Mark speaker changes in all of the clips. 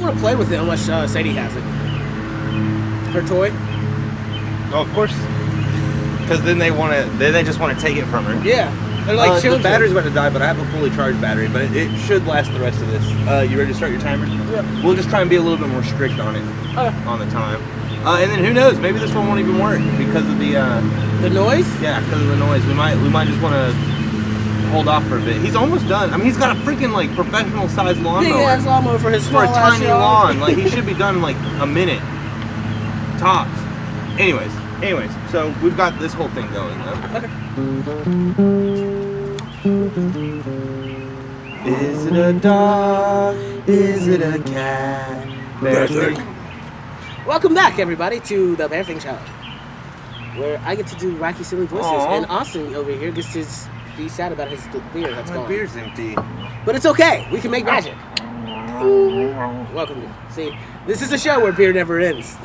Speaker 1: I want to play with it unless Sadie has it. Her toy?
Speaker 2: Oh, of course. Because then they just want to take it from her.
Speaker 1: Yeah. They're like
Speaker 2: the
Speaker 1: children.
Speaker 2: battery's about to die, but I have a fully charged battery, but it should last the rest of this. You ready to start your timer?
Speaker 1: Yeah.
Speaker 2: We'll just try and be a little bit more strict on it,
Speaker 1: Okay.
Speaker 2: on the time. And then who knows? Maybe this one won't even work because of the
Speaker 1: noise?
Speaker 2: Yeah, because of the noise. We might just want to hold off for a bit. He's almost done. I mean, he's got a freaking like professional sized lawnmower.
Speaker 1: Big ass lawnmower for his
Speaker 2: for
Speaker 1: small
Speaker 2: a tiny
Speaker 1: yard.
Speaker 2: lawn. Like he should be done in like a minute, tops. Anyways, so we've got this whole thing going though.
Speaker 1: Okay.
Speaker 2: Is it a dog? Is it a cat? Bear Thing.
Speaker 1: Welcome back, everybody, to the Bear Thing Show, where I get to do wacky, silly voices,
Speaker 2: Aww.
Speaker 1: and Austin over here gets to be sad about his beer that's
Speaker 2: My
Speaker 1: gone.
Speaker 2: beer's empty.
Speaker 1: But it's okay. We can make magic. Welcome. See, this is a show where beer never ends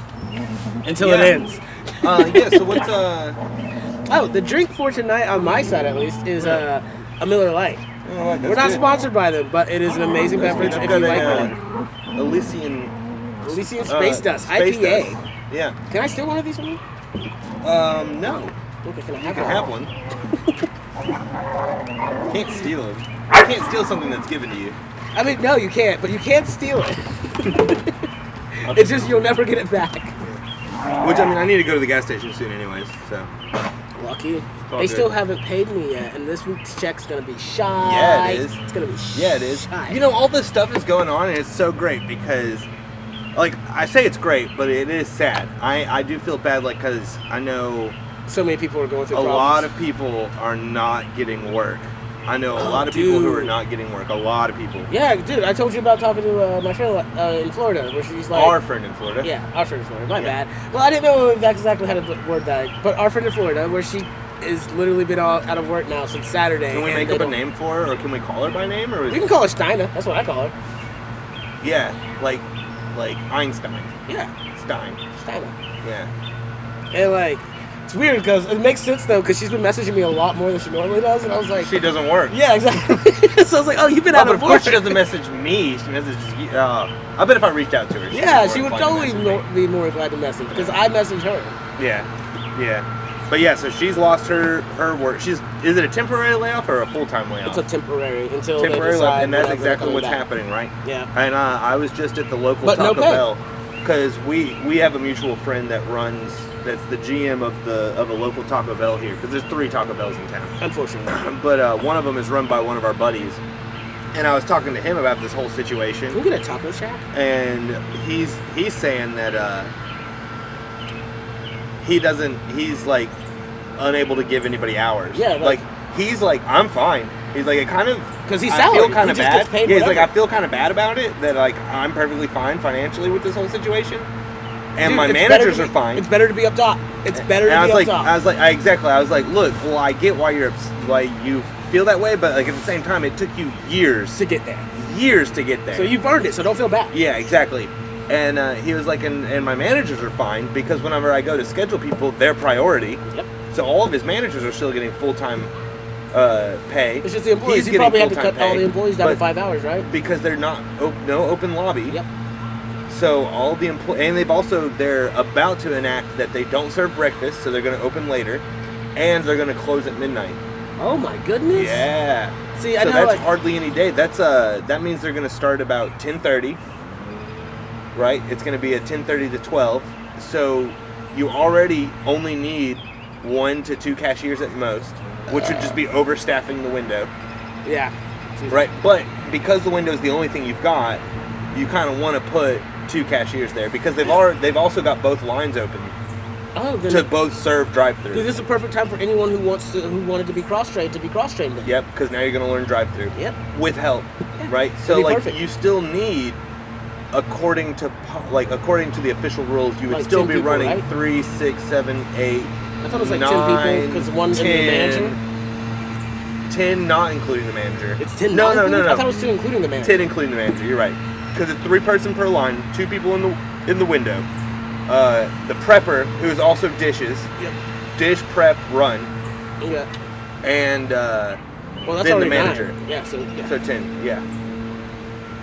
Speaker 1: until it ends.
Speaker 2: Yeah. So what's
Speaker 1: Oh, the drink for tonight, on my side at least, is a Miller Lite.
Speaker 2: Oh,
Speaker 1: We're not sponsored by them, but it is an amazing beverage if you like Miller.
Speaker 2: Elysian
Speaker 1: Space Dust,
Speaker 2: Space
Speaker 1: IPA.
Speaker 2: Dust. Yeah.
Speaker 1: Can I steal one of these from you?
Speaker 2: No.
Speaker 1: Okay, can I
Speaker 2: You
Speaker 1: have
Speaker 2: can
Speaker 1: one?
Speaker 2: have one. You can't steal them. You can't steal something that's given to you.
Speaker 1: I mean, no, you can't, but you can't steal it. It's just you'll never get it back.
Speaker 2: Which, I mean, I need to go to the gas station soon anyways, so.
Speaker 1: Lucky.
Speaker 2: all
Speaker 1: They
Speaker 2: good.
Speaker 1: still haven't paid me yet, and this week's check's gonna be shy.
Speaker 2: Yeah, it is.
Speaker 1: It's gonna be shy.
Speaker 2: Yeah, it is. You know, all this stuff is going on, and it's so great because, like, I say it's great, but it is sad. I do feel bad, like, because I know
Speaker 1: so many people are going through
Speaker 2: a
Speaker 1: problems.
Speaker 2: lot of people are not getting work. I know a lot of people who are not getting work. A lot of people.
Speaker 1: Yeah, dude, I told you about talking to my friend in Florida, where she's like...
Speaker 2: Our friend in Florida.
Speaker 1: Yeah, our friend in Florida. My
Speaker 2: Yeah.
Speaker 1: bad. Well, I didn't know exactly how to word that, but our friend in Florida, where she is literally been out of work now since Saturday.
Speaker 2: Can we
Speaker 1: and
Speaker 2: make
Speaker 1: they
Speaker 2: up a
Speaker 1: don't-
Speaker 2: name for her, or can we call her by name, or is
Speaker 1: We can call her Steina. That's what I call her.
Speaker 2: yeah, like Einstein,
Speaker 1: Yeah,
Speaker 2: Stein.
Speaker 1: Steina.
Speaker 2: Yeah.
Speaker 1: And like, it's weird because it makes sense though, because she's been messaging me a lot more than she normally does, and I was like,
Speaker 2: She doesn't work.
Speaker 1: yeah, exactly. So I was like, oh, you've been
Speaker 2: Oh,
Speaker 1: out
Speaker 2: but
Speaker 1: of
Speaker 2: of course
Speaker 1: work.
Speaker 2: she doesn't message me. She messages you. I bet if I reached out to her, she'd
Speaker 1: Yeah,
Speaker 2: be
Speaker 1: she
Speaker 2: more
Speaker 1: would
Speaker 2: inclined to
Speaker 1: totally
Speaker 2: message me.
Speaker 1: be more glad to message because I message her.
Speaker 2: Yeah. But yeah, so she's lost her work. Is it a temporary layoff or a full-time layoff?
Speaker 1: It's a temporary until they
Speaker 2: temporary
Speaker 1: decide
Speaker 2: layoff, and that's
Speaker 1: whenever
Speaker 2: exactly
Speaker 1: they're
Speaker 2: what's
Speaker 1: coming back.
Speaker 2: happening, right?
Speaker 1: Yeah.
Speaker 2: And I was just at the local
Speaker 1: But no
Speaker 2: Taco
Speaker 1: pay.
Speaker 2: Bell because we have a mutual friend that's the GM of a local Taco Bell here because there's 3 Taco Bells in town.
Speaker 1: Unfortunately.
Speaker 2: But one of them is run by one of our buddies, and I was talking to him about this whole situation.
Speaker 1: Can we get a taco shack?
Speaker 2: And he's saying that he's like unable to give anybody hours.
Speaker 1: Yeah,
Speaker 2: like he's like, I'm fine. He's like, it kind of,
Speaker 1: Because he's
Speaker 2: I
Speaker 1: salaried.
Speaker 2: feel kind
Speaker 1: He
Speaker 2: of
Speaker 1: just
Speaker 2: bad.
Speaker 1: gets paid
Speaker 2: Yeah, he's like,
Speaker 1: whatever.
Speaker 2: I feel kind of bad about it, that like I'm perfectly fine financially with this whole situation, and
Speaker 1: Dude,
Speaker 2: my
Speaker 1: it's
Speaker 2: managers
Speaker 1: better
Speaker 2: are fine.
Speaker 1: It's better to be up top. It's better
Speaker 2: And
Speaker 1: to be up top.
Speaker 2: I was like, look, well, I get why you feel that way, but like at the same time, it took you years
Speaker 1: to get there.
Speaker 2: to get there.
Speaker 1: So you've earned it, so don't feel bad.
Speaker 2: Yeah, exactly. And he was like, and my managers are fine because whenever I go to schedule people, they're priority.
Speaker 1: Yep.
Speaker 2: So all of his managers are still getting full-time pay.
Speaker 1: It's just the employees.
Speaker 2: He's
Speaker 1: He
Speaker 2: getting
Speaker 1: probably had to
Speaker 2: full-time
Speaker 1: cut all
Speaker 2: pay,
Speaker 1: the employees down to
Speaker 2: but
Speaker 1: 5 hours, right?
Speaker 2: because they're not no open lobby.
Speaker 1: Yep.
Speaker 2: So all the and they're about to enact that they don't serve breakfast, so they're going to open later, and they're going to close at midnight.
Speaker 1: Oh my goodness.
Speaker 2: Yeah.
Speaker 1: See, I
Speaker 2: So
Speaker 1: know
Speaker 2: that's
Speaker 1: like,
Speaker 2: hardly any day. That means they're going to start about 10:30. Right? It's going to be at 10:30 to 12. So you already only need 1 to 2 cashiers at most, which would just be overstaffing the window.
Speaker 1: yeah.
Speaker 2: Right? But because the window is the only thing you've got, you kind of want to put 2 cashiers there because they've also got both lines open
Speaker 1: Oh, then
Speaker 2: to both serve drive-through.
Speaker 1: dude, this is a perfect time for anyone who wanted to be cross-trained to be cross-trained in.
Speaker 2: Yep, because now you're going to learn drive-through.
Speaker 1: Yep.
Speaker 2: With help,
Speaker 1: Yeah,
Speaker 2: right? So
Speaker 1: it'd be
Speaker 2: like
Speaker 1: perfect.
Speaker 2: you still need, according to the official rules, you would
Speaker 1: Like
Speaker 2: still
Speaker 1: 10
Speaker 2: be
Speaker 1: people,
Speaker 2: running
Speaker 1: right?
Speaker 2: 3, 6, 7, 8.
Speaker 1: I thought it was like
Speaker 2: 9,
Speaker 1: 10 people because one in the
Speaker 2: 10,
Speaker 1: manager.
Speaker 2: 10 not including the manager.
Speaker 1: It's 10.
Speaker 2: No,
Speaker 1: not
Speaker 2: no, no,
Speaker 1: including?
Speaker 2: no.
Speaker 1: I thought it was 2 including the manager.
Speaker 2: 10 including the manager. You're right. Because it's 3 person per line, 2 people in the window. The prepper, who is also dishes.
Speaker 1: Yep.
Speaker 2: Dish prep run,
Speaker 1: Yeah.
Speaker 2: and
Speaker 1: Well, that's
Speaker 2: then the
Speaker 1: already
Speaker 2: manager.
Speaker 1: 9. Yeah. So yeah.
Speaker 2: So 10, yeah.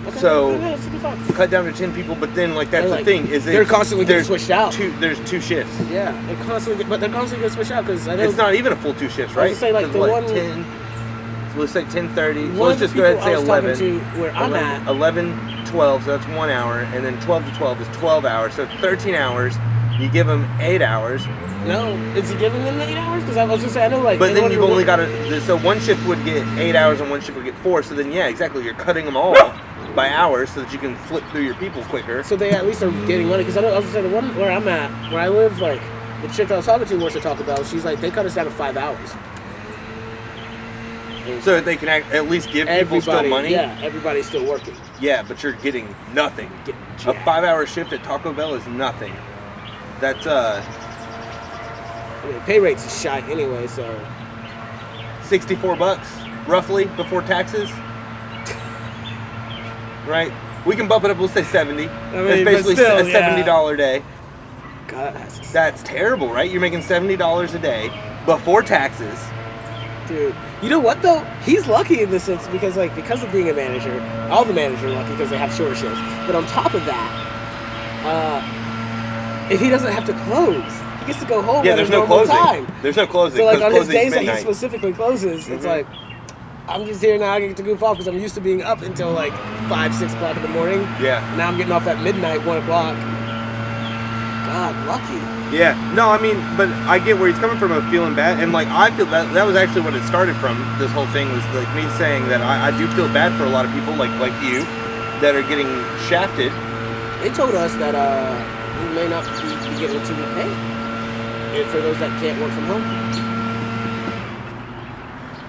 Speaker 1: Okay.
Speaker 2: So
Speaker 1: Yeah, 65.
Speaker 2: cut down to 10 people, but then like that's
Speaker 1: And,
Speaker 2: the
Speaker 1: like,
Speaker 2: thing is
Speaker 1: they're constantly getting
Speaker 2: there's
Speaker 1: switched out.
Speaker 2: There's 2 shifts.
Speaker 1: Yeah, they're constantly getting switched out because I know
Speaker 2: It's not even a full 2 shifts,
Speaker 1: I
Speaker 2: right?
Speaker 1: was gonna say, like,
Speaker 2: 'Cause
Speaker 1: the
Speaker 2: what,
Speaker 1: one-
Speaker 2: 10. So let's say 10:30. So
Speaker 1: one
Speaker 2: let's
Speaker 1: of the
Speaker 2: just go ahead and say
Speaker 1: people I was
Speaker 2: 11.
Speaker 1: talking to where I'm at.
Speaker 2: 11, 12, so that's 1 hour, and then 12 to 12 is 12 hours, so 13 hours. You give them 8 hours,
Speaker 1: No, is he giving them 8 hours? Because I was just saying, I know like.
Speaker 2: but then
Speaker 1: anyone
Speaker 2: you've
Speaker 1: who
Speaker 2: only
Speaker 1: work-
Speaker 2: got to. So one shift would get 8 hours, and one shift would get 4. So then, yeah, exactly. You're cutting them all by hours so that you can flip through your people quicker.
Speaker 1: So they at least are getting money. Because I was gonna say the one where I'm at, where I live, like the chick I was talking to works at Taco Bell. She's like, they cut us down to 5 hours.
Speaker 2: So that they can at least give people still money.
Speaker 1: Yeah, everybody's still working.
Speaker 2: Yeah, but you're getting nothing.
Speaker 1: Get
Speaker 2: A
Speaker 1: jacked.
Speaker 2: 5-hour shift at Taco Bell is nothing. That's
Speaker 1: I mean, pay rates is shy anyway, so.
Speaker 2: $64 roughly before taxes. Right? We can bump it up. We'll say 70.
Speaker 1: mean,
Speaker 2: It's
Speaker 1: but
Speaker 2: basically
Speaker 1: still,
Speaker 2: a
Speaker 1: yeah.
Speaker 2: $70 day.
Speaker 1: God, that's
Speaker 2: That's terrible, right? You're making $70 a day before taxes.
Speaker 1: dude. You know what though? He's lucky in this sense because of being a manager, all the managers are lucky because they have shorter shifts. But on top of that, if he doesn't have to close, he gets to go home
Speaker 2: Yeah,
Speaker 1: at
Speaker 2: there's
Speaker 1: a
Speaker 2: no
Speaker 1: normal
Speaker 2: closing.
Speaker 1: time.
Speaker 2: There's no closing.
Speaker 1: So like
Speaker 2: 'cause
Speaker 1: on his
Speaker 2: closing's
Speaker 1: days that he
Speaker 2: midnight.
Speaker 1: specifically closes, it's
Speaker 2: Mhm.
Speaker 1: like I'm just here now. I get to goof off because I'm used to being up until like 5, 6 o'clock in the morning.
Speaker 2: Yeah.
Speaker 1: Now I'm getting off at midnight, 1 o'clock. God, lucky.
Speaker 2: Yeah, no, I mean, but I get where he's coming from of feeling bad, and like I feel that was actually what it started from. This whole thing was like me saying that I do feel bad for a lot of people like you that are getting shafted.
Speaker 1: They told us that we may not be getting a 2-week pay, and for those that can't work from home.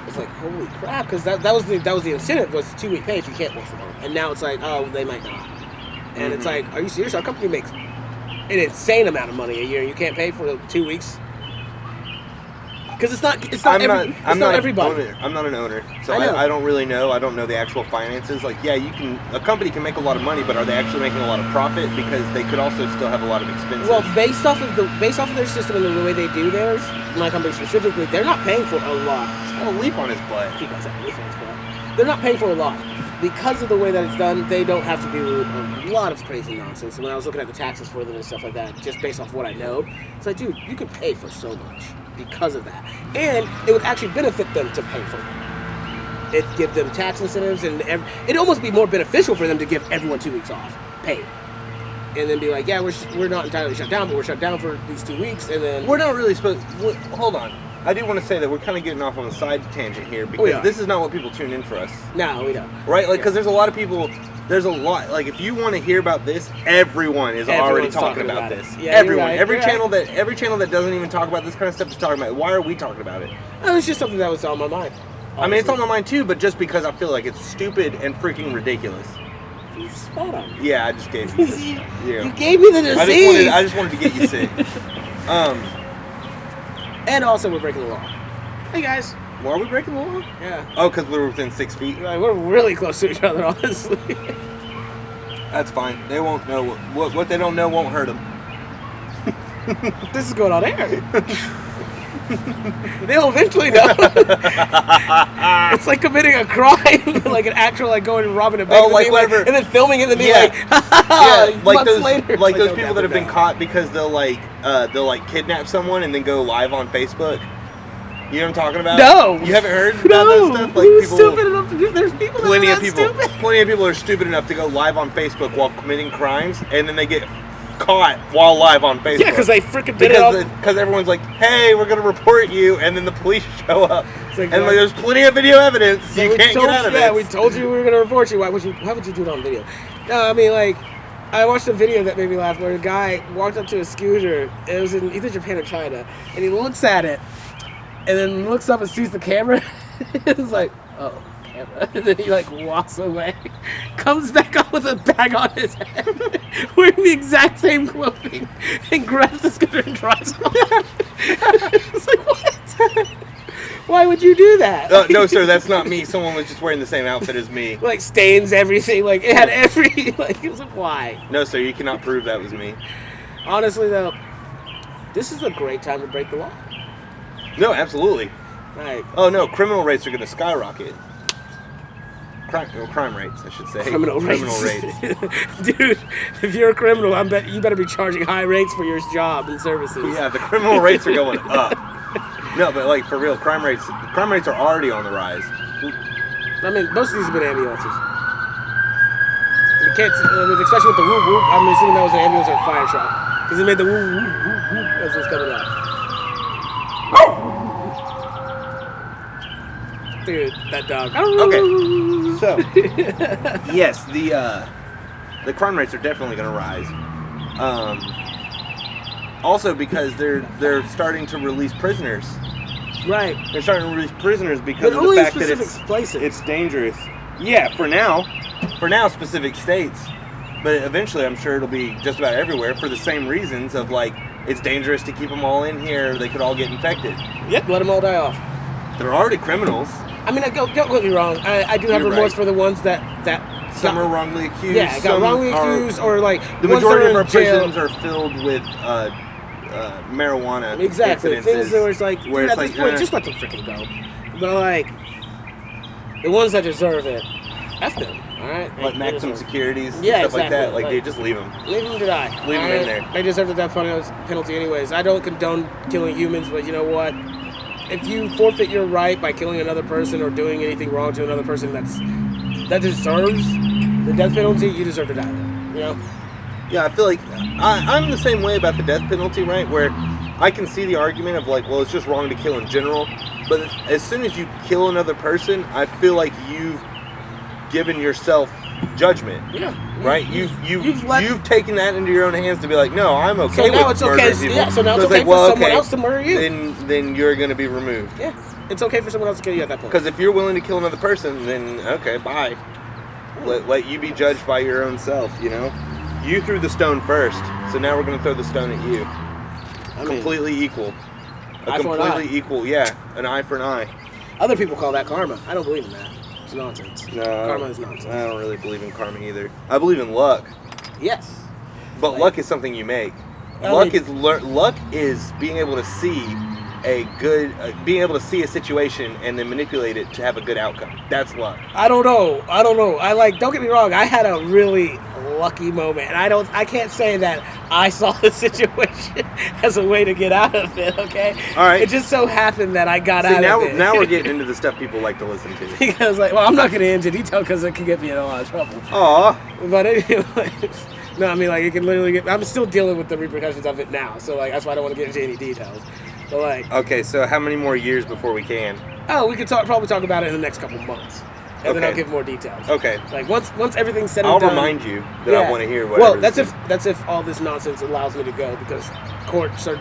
Speaker 1: It's like holy crap, because that was the incentive was 2-week pay if you can't work from home, and now it's like oh they might not, and it's like are you serious? Our company makes an insane amount of money a year. You can't pay for 2 weeks because it's not everybody.
Speaker 2: I'm not an owner, so
Speaker 1: I know.
Speaker 2: I don't really know. I don't know the actual finances. Like, yeah, a company can make a lot of money, but are they actually making a lot of profit? Because they could also still have a lot of expenses.
Speaker 1: Well, based off of their system and the way they do theirs, my company specifically, they're not paying for a lot.
Speaker 2: a leaf on his butt.
Speaker 1: He does have a leaf on his butt. They're not paying for a lot. Because of the way that it's done, they don't have to do a lot of crazy nonsense. And when I was looking at the taxes for them and stuff like that, just based off what I know, it's like, dude, you could pay for so much because of that. And it would actually benefit them to pay for it. It'd give them tax incentives, and it'd almost be more beneficial for them to give everyone 2 weeks off, paid. And then be like, yeah, we're not entirely shut down, but we're shut down for these 2 weeks, and then...
Speaker 2: We're not really supposed. Hold on. I do want to say that we're kind of getting off on a side tangent here because
Speaker 1: are.
Speaker 2: this is not what people tune in for us,
Speaker 1: No, we don't.
Speaker 2: right? Like, because there's a lot of people. There's a lot. Like, if you want to hear about this, everyone is already
Speaker 1: Everyone's
Speaker 2: talking
Speaker 1: talking
Speaker 2: about
Speaker 1: about
Speaker 2: this.
Speaker 1: it. Yeah,
Speaker 2: Everyone.
Speaker 1: you're right,
Speaker 2: Every
Speaker 1: you're
Speaker 2: channel that doesn't even talk about this kind of stuff is talking about it. Why are we talking about it?
Speaker 1: It was just something that was on my mind.
Speaker 2: I mean, it's on
Speaker 1: honestly.
Speaker 2: my mind too, but just because I feel like it's stupid and freaking ridiculous.
Speaker 1: You spot on.
Speaker 2: Yeah, I just gave you this.
Speaker 1: You
Speaker 2: Yeah.
Speaker 1: gave me the disease.
Speaker 2: I just wanted to get you sick.
Speaker 1: And also, we're breaking the law. Hey guys.
Speaker 2: Why are we breaking the law?
Speaker 1: Yeah.
Speaker 2: Oh, because we're within 6 feet.
Speaker 1: Like, we're really close to each other, honestly.
Speaker 2: That's fine. They won't know what they don't know won't hurt them.
Speaker 1: This is going on air. They'll eventually know. It's like committing a crime, like an actual, like going and robbing a bank,
Speaker 2: Oh, like whatever.
Speaker 1: and then filming it and then being
Speaker 2: Yeah.
Speaker 1: like,
Speaker 2: Yeah, like
Speaker 1: months
Speaker 2: those
Speaker 1: later. It's
Speaker 2: like those
Speaker 1: oh,
Speaker 2: people that have been caught because they'll kidnap someone and then go live on Facebook. You know what I'm talking about?
Speaker 1: No.
Speaker 2: You haven't heard about
Speaker 1: No,
Speaker 2: that stuff?
Speaker 1: who's stupid enough to do? There's people that
Speaker 2: Plenty
Speaker 1: are
Speaker 2: of
Speaker 1: that
Speaker 2: people.
Speaker 1: stupid.
Speaker 2: Plenty of people are stupid enough to go live on Facebook while committing crimes, and then they get caught while live on Facebook.
Speaker 1: Yeah, because they freaking did it all.
Speaker 2: Because everyone's like, "Hey, we're gonna report you," and then the police show up,
Speaker 1: It's like,
Speaker 2: and like, there's plenty of video evidence.
Speaker 1: So
Speaker 2: You
Speaker 1: we
Speaker 2: can't
Speaker 1: told
Speaker 2: get out of
Speaker 1: you,
Speaker 2: it.
Speaker 1: yeah, we told you we were gonna report you. Why would you do it on video? No, I mean like, I watched a video that made me laugh where a guy walked up to a scooter. It was in either Japan or China, and he looks at it, and then looks up and sees the camera. It's like, oh, camera. And then he like walks away, comes back up with a bag on his head, wearing the exact same clothing, and grabs the scooter and drives off. It's like, what? Why would you do that?
Speaker 2: No, sir, that's not me. Someone was just wearing the same outfit as me.
Speaker 1: Like stains everything. Like it had every. Like it was like why?
Speaker 2: No, sir, you cannot prove that was me.
Speaker 1: Honestly though, this is a great time to break the law.
Speaker 2: No, absolutely.
Speaker 1: Like
Speaker 2: Oh no, criminal rates are going to skyrocket. crime rates, I should say.
Speaker 1: Criminal rates. Dude, if you're a criminal, you better be charging high rates for your job and services.
Speaker 2: Yeah, the criminal rates are going up. No, but like for real, crime rates are already on the rise.
Speaker 1: I mean, most of these have been ambulances. You can't, especially with the whoop whoop. I'm assuming that was an ambulance or a fire truck because it made the whoop whoop whoop whoop as it was coming out. Dude, that dog.
Speaker 2: Okay, so yes, the crime rates are definitely going to rise. Also because they're starting to release prisoners.
Speaker 1: Right.
Speaker 2: They're starting to release prisoners because of the fact that it's dangerous. Yeah, for now, specific states, but eventually I'm sure it'll be just about everywhere for the same reasons of like it's dangerous to keep them all in here. They could all get infected.
Speaker 1: Yep, let them all die off.
Speaker 2: They're already criminals.
Speaker 1: I mean, don't get me wrong. I do have remorse for the ones that
Speaker 2: some are wrongly accused.
Speaker 1: Yeah, got wrongly accused, or like
Speaker 2: the majority of our prisons are filled with marijuana.
Speaker 1: Exactly, things that was like, dude, at this point, just let them freaking go. But like the ones that deserve it, F them. All right,
Speaker 2: like maximum securities,
Speaker 1: stuff
Speaker 2: exactly. Like that. Like, dude, just leave them.
Speaker 1: Leave them to die.
Speaker 2: Leave them in there.
Speaker 1: They deserve the death penalty anyways. I don't condone killing humans, but you know what? If you forfeit your right by killing another person or doing anything wrong to another person that deserves the death penalty, you deserve to die. You know?
Speaker 2: Yeah, I feel like I'm the same way about the death penalty, right? Where I can see the argument of like, well, it's just wrong to kill in general, but as soon as you kill another person, I feel like you've given yourself judgment.
Speaker 1: Yeah.
Speaker 2: Right? You've taken that into your own hands to be like, no, I'm okay
Speaker 1: so now
Speaker 2: with
Speaker 1: it's okay.
Speaker 2: people.
Speaker 1: Yeah, so now it's okay for someone else to murder you.
Speaker 2: Then you're going to be removed.
Speaker 1: Yeah, it's okay for someone else to kill you at that point.
Speaker 2: Because if you're willing to kill another person, then okay, bye. Let you be judged by your own self, you know? You threw the stone first, so now we're going to throw the stone at you. Completely equal. Completely equal, yeah. An eye for an eye.
Speaker 1: Other people call that karma. I don't believe in that. It's nonsense.
Speaker 2: No.
Speaker 1: Karma is nonsense.
Speaker 2: I don't really believe in karma either. I believe in luck.
Speaker 1: Yes.
Speaker 2: But luck is something you make. Luck is being able to see being able to see a situation and then manipulate it to have a good outcome. That's luck.
Speaker 1: I don't know. Don't get me wrong. I had a really lucky moment, and I can't say that I saw the situation as a way to get out of it. Okay.
Speaker 2: All right.
Speaker 1: It just so happened that I got out of it.
Speaker 2: Now we're getting into the stuff people like to listen to.
Speaker 1: Because I'm not going to into detail because it can get me in a lot of trouble.
Speaker 2: Aw.
Speaker 1: But anyway. No, I mean, like, it can literally I'm still dealing with the repercussions of it now, so, like, that's why I don't want to get into any details. But, like...
Speaker 2: Okay, so how many more years before we can?
Speaker 1: Oh, we could probably talk about it in the next couple months. And then I'll give more details.
Speaker 2: Okay.
Speaker 1: Like, once everything's said and done...
Speaker 2: I'll remind you that I want to hear whatever.
Speaker 1: Well, that's if all this nonsense allows me to go, because courts are...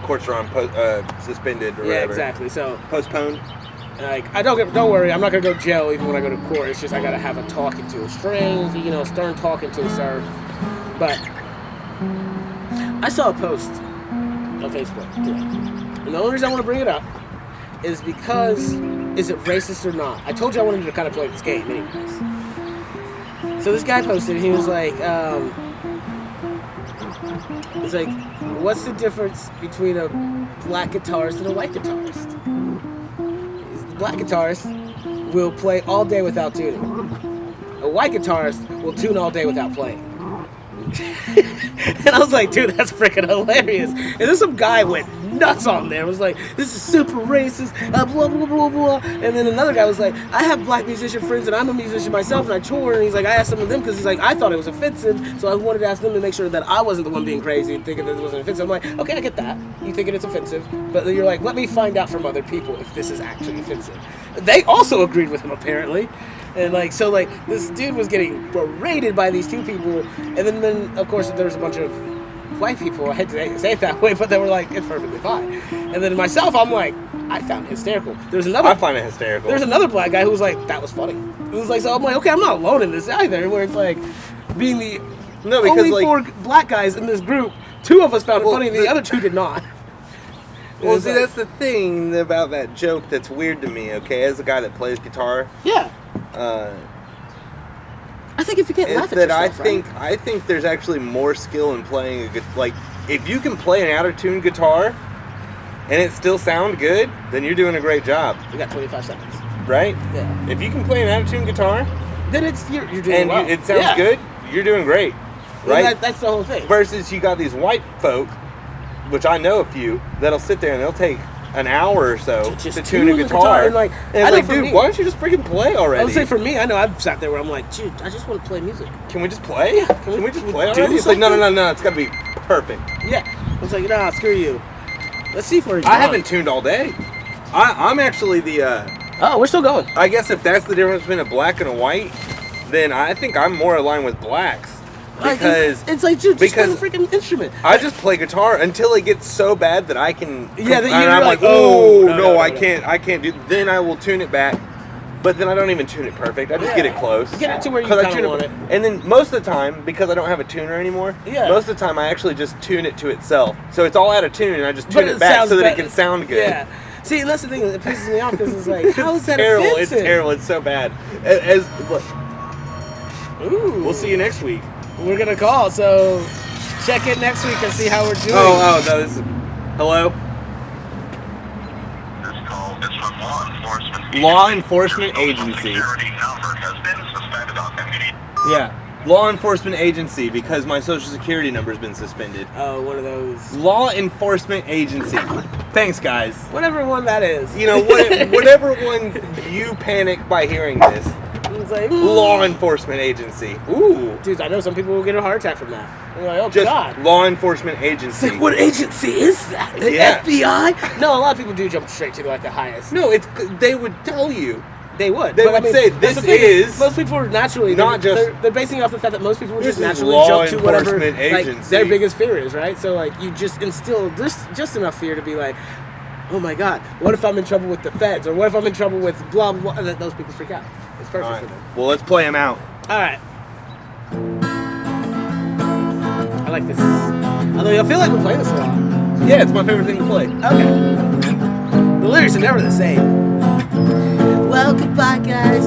Speaker 2: courts are on suspended or whatever.
Speaker 1: Yeah, exactly, so...
Speaker 2: Postponed?
Speaker 1: Like, don't worry, I'm not gonna go to jail even when I go to court. It's just I gotta have a talking to, stern talking to, sir. But I saw a post on Facebook today, and the only reason I want to bring it up is because is it racist or not? I told you I wanted to kind of play this game, anyways. So this guy posted, he was like, what's the difference between a black guitarist and a white guitarist? Black guitarist will play all day without tuning. A white guitarist will tune all day without playing. And I was like, dude, that's freaking hilarious. And then some guy went nuts on there. It was like, this is super racist, blah, blah, blah, blah. And then another guy was like, I have black musician friends and I'm a musician myself and I tour. And he's like, I asked some of them because he's like, I thought it was offensive. So I wanted to ask them to make sure that I wasn't the one being crazy and thinking that it wasn't offensive. I'm like, okay, I get that. You thinking it's offensive. But then you're like, let me find out from other people if this is actually offensive. They also agreed with him, apparently. And so this dude was getting berated by these two people, and then of course there's a bunch of white people. I hate to say it that way, but they were like, it's perfectly fine. And then myself, I'm like, I found it hysterical.
Speaker 2: I find it hysterical.
Speaker 1: There's another black guy who was like, that was funny. It was like, so I'm like, okay, I'm not alone in this either. Where it's like, being the only four black guys in this group, two of us found it funny, and the other two did not.
Speaker 2: Well, see, that's the thing about that joke that's weird to me. Okay, as a guy that plays guitar.
Speaker 1: Yeah. I think if you can't laugh at yourself,
Speaker 2: I think there's actually more skill in playing a good, like, if you can play an out-of-tune guitar and it still sound good, then you're doing a great job.
Speaker 1: We got 25 seconds.
Speaker 2: right?
Speaker 1: Yeah.
Speaker 2: If you can play an out-of-tune guitar
Speaker 1: Then you're doing
Speaker 2: and
Speaker 1: well.
Speaker 2: it sounds
Speaker 1: Yeah.
Speaker 2: good, you're doing great,
Speaker 1: Well,
Speaker 2: right?
Speaker 1: that's the whole thing.
Speaker 2: Versus you got these white folk, which I know a few, that'll sit there and they'll take an hour or so
Speaker 1: Just
Speaker 2: to tune a
Speaker 1: the
Speaker 2: guitar.
Speaker 1: and like,
Speaker 2: And
Speaker 1: I
Speaker 2: it's
Speaker 1: know
Speaker 2: like,
Speaker 1: for
Speaker 2: dude,
Speaker 1: me,
Speaker 2: why don't you just freaking play already?
Speaker 1: I would say for me, I know I've sat there where I'm like, dude, I just want to play music.
Speaker 2: Can we just play?
Speaker 1: Yeah,
Speaker 2: Can we just
Speaker 1: we
Speaker 2: play
Speaker 1: do
Speaker 2: already? It's like, no,
Speaker 1: something?
Speaker 2: it's got to be perfect.
Speaker 1: Yeah. I was like, nah, screw you. Let's see if we're
Speaker 2: I haven't tuned all day. I'm actually the,
Speaker 1: Oh, we're still going.
Speaker 2: I guess if that's the difference between a black and a white, then I think I'm more aligned with blacks. Because
Speaker 1: it's like, dude, just play the
Speaker 2: because
Speaker 1: freaking instrument.
Speaker 2: I just play guitar until it gets so bad that I can.
Speaker 1: Yeah, that
Speaker 2: and
Speaker 1: you're
Speaker 2: I'm
Speaker 1: like,
Speaker 2: like,
Speaker 1: oh,
Speaker 2: oh
Speaker 1: no,
Speaker 2: no,
Speaker 1: no,
Speaker 2: I
Speaker 1: no.
Speaker 2: can't do. Then I will tune it back, but then I don't even tune it perfect. I just get it close.
Speaker 1: Get it to where you
Speaker 2: 'Cause I
Speaker 1: kind
Speaker 2: tune
Speaker 1: of want it.
Speaker 2: And then most of the time, because I don't have a tuner anymore,
Speaker 1: Yeah.
Speaker 2: most of the time I actually just tune it to itself. So it's all out of tune, and I just
Speaker 1: But
Speaker 2: tune it back
Speaker 1: sounds
Speaker 2: so that
Speaker 1: better.
Speaker 2: it can sound good.
Speaker 1: Yeah. See, and that's the thing that pisses me off because it's like, how is that
Speaker 2: Terrible.
Speaker 1: offensive?
Speaker 2: It's terrible. It's so bad. Look,
Speaker 1: Ooh.
Speaker 2: we'll see you next week.
Speaker 1: We're gonna call, so check in next week and see how we're doing.
Speaker 2: Oh, no, this is. Hello?
Speaker 3: This call is from law enforcement.
Speaker 2: Law enforcement
Speaker 3: Your social
Speaker 2: agency.
Speaker 3: security number has been suspended on community.
Speaker 2: Yeah. Law enforcement agency because my social security number's been suspended.
Speaker 1: Oh, one of those.
Speaker 2: Law enforcement agency. Thanks, guys.
Speaker 1: Whatever one that is.
Speaker 2: You know, whatever one you panic by hearing this.
Speaker 1: It's like,
Speaker 2: Law enforcement agency. Ooh.
Speaker 1: dude, I know some people will get a heart attack from that. They're like, oh
Speaker 2: Just
Speaker 1: god.
Speaker 2: law enforcement
Speaker 1: It's
Speaker 2: agency.
Speaker 1: like, what agency is that? The
Speaker 2: Yeah.
Speaker 1: FBI? No, a lot of people do jump straight to like the highest.
Speaker 2: No, they would tell you.
Speaker 1: They would.
Speaker 2: They
Speaker 1: But,
Speaker 2: would
Speaker 1: I mean,
Speaker 2: say,
Speaker 1: that's
Speaker 2: this
Speaker 1: the thing
Speaker 2: is
Speaker 1: most people are naturally
Speaker 2: not
Speaker 1: they're,
Speaker 2: just-
Speaker 1: they're basing it off the fact that most people would
Speaker 2: This
Speaker 1: just
Speaker 2: is
Speaker 1: naturally
Speaker 2: law
Speaker 1: jump to whatever
Speaker 2: enforcement
Speaker 1: like
Speaker 2: agency.
Speaker 1: their biggest fear is, right? So like you just instill just enough fear to be like, oh my god, what if I'm in trouble with the feds, or what if I'm in trouble with blah blah? And then those people freak out. It's perfect
Speaker 2: All
Speaker 1: for
Speaker 2: right.
Speaker 1: them.
Speaker 2: Well, let's play them out.
Speaker 1: All right. I like this. Although I feel like we play this a lot.
Speaker 2: Yeah, it's my favorite thing to play.
Speaker 1: Okay. The lyrics are never the same. Well, goodbye, guys.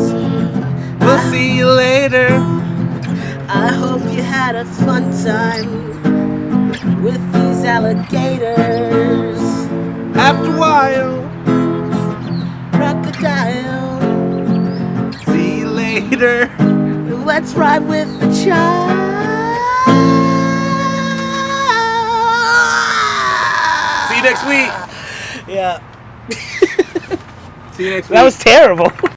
Speaker 2: We'll see you later.
Speaker 1: I hope you had a fun time with these alligators.
Speaker 2: After a while.
Speaker 1: Crocodile.
Speaker 2: See you later.
Speaker 1: Let's ride with the child.
Speaker 2: See you next week.
Speaker 1: Yeah.
Speaker 2: See you next week.
Speaker 1: That was terrible.